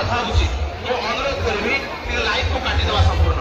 କଥା ଉଚିତ ମୁଁ ଅନୁରୋଧ କରିବି ଟିକେ ଲାଇଭ को काटी देवा संपूर्ण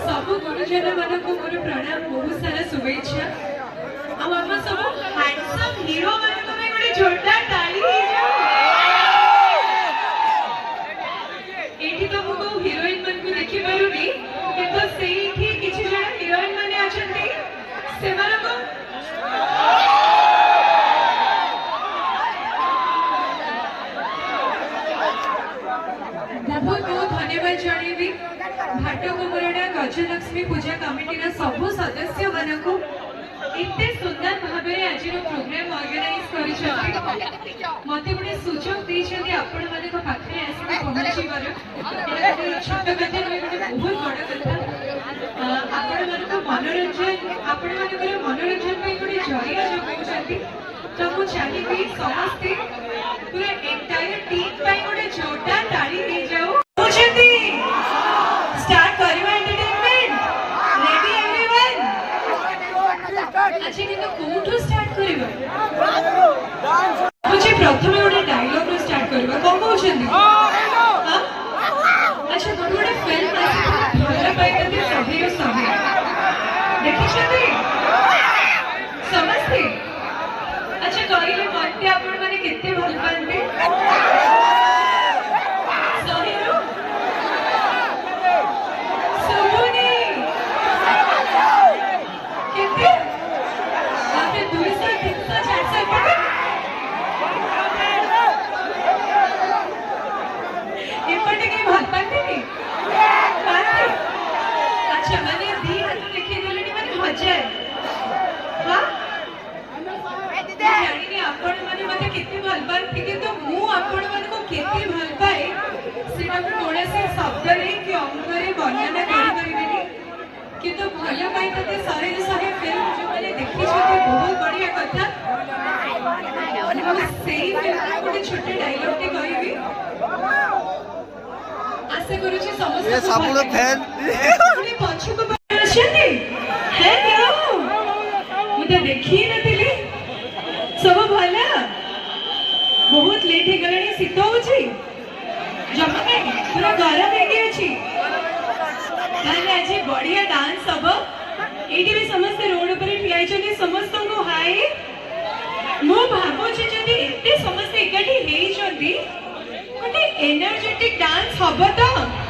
सब गुरुजन मन को मोर प्रणाम बहुत सारा शुभेच्छा आम सब हैंडसम हीरो मन को मैं गोटे जोरदार ताली एठी तो मु हीरोइन मन को देखि पारुनी किंतु सेठी किछि जण हीरोइन माने अछंती सेमान को बहुत बहुत धन्यवाद जणेबी भाटकुमरणा गजलक्ष्मी पूजा कमिटी सबु सदस्य मान को इतने सुंदर भाव में आज प्रोग्राम ऑर्गेनाइज कर मत गोटे सुजोग देते आपण मान पाखे आसिक पहुंचवर छोट कथा नुहे गोटे बहुत बड़ कथा आपण मान मनोरंजन आपण मान मनोरंजन गोटे जरिया जगाऊँ तो मुझे चाहिए समस्ते पूरा एंटायर टीम गोटे जोरदार ताली दे जाओ स्टार्ट करवा एंटरटेनमेंट रेडी एवरीवन अच्छा किंतु कोठू स्टार्ट करबा मुझे प्रथम गोटे डायलॉग रो स्टार्ट करबा कोन कहउछंदी हां अच्छा गोटे फिल्म आसी भला पाइतते सभीर सभे देखि छथि समझते अच्छा कहले मते आपण माने केते भल पांते किंतु भल पाइते सारे सारे फिल्म जो मैंने देखी बहुत बढ़िया कथा गोटे छोटे डायलॉग टे कहबी आशा करूची समस्त ये सबुलो फैन पुनी पछको आछनी हे देव मुते देखी नथिली सब भला बहुत लेट हे गलानी शीत होची जमा नहीं पूरा गरम हे गई अछि ताले आज बढ़िया डांस सब एठी भी समस्त रोड पर ठियाई छथि समस्त को हाय मो भाबो जे जदी एते समस्त एकठी हेई छथि गोटे एनर्जेटिक डांस हबो त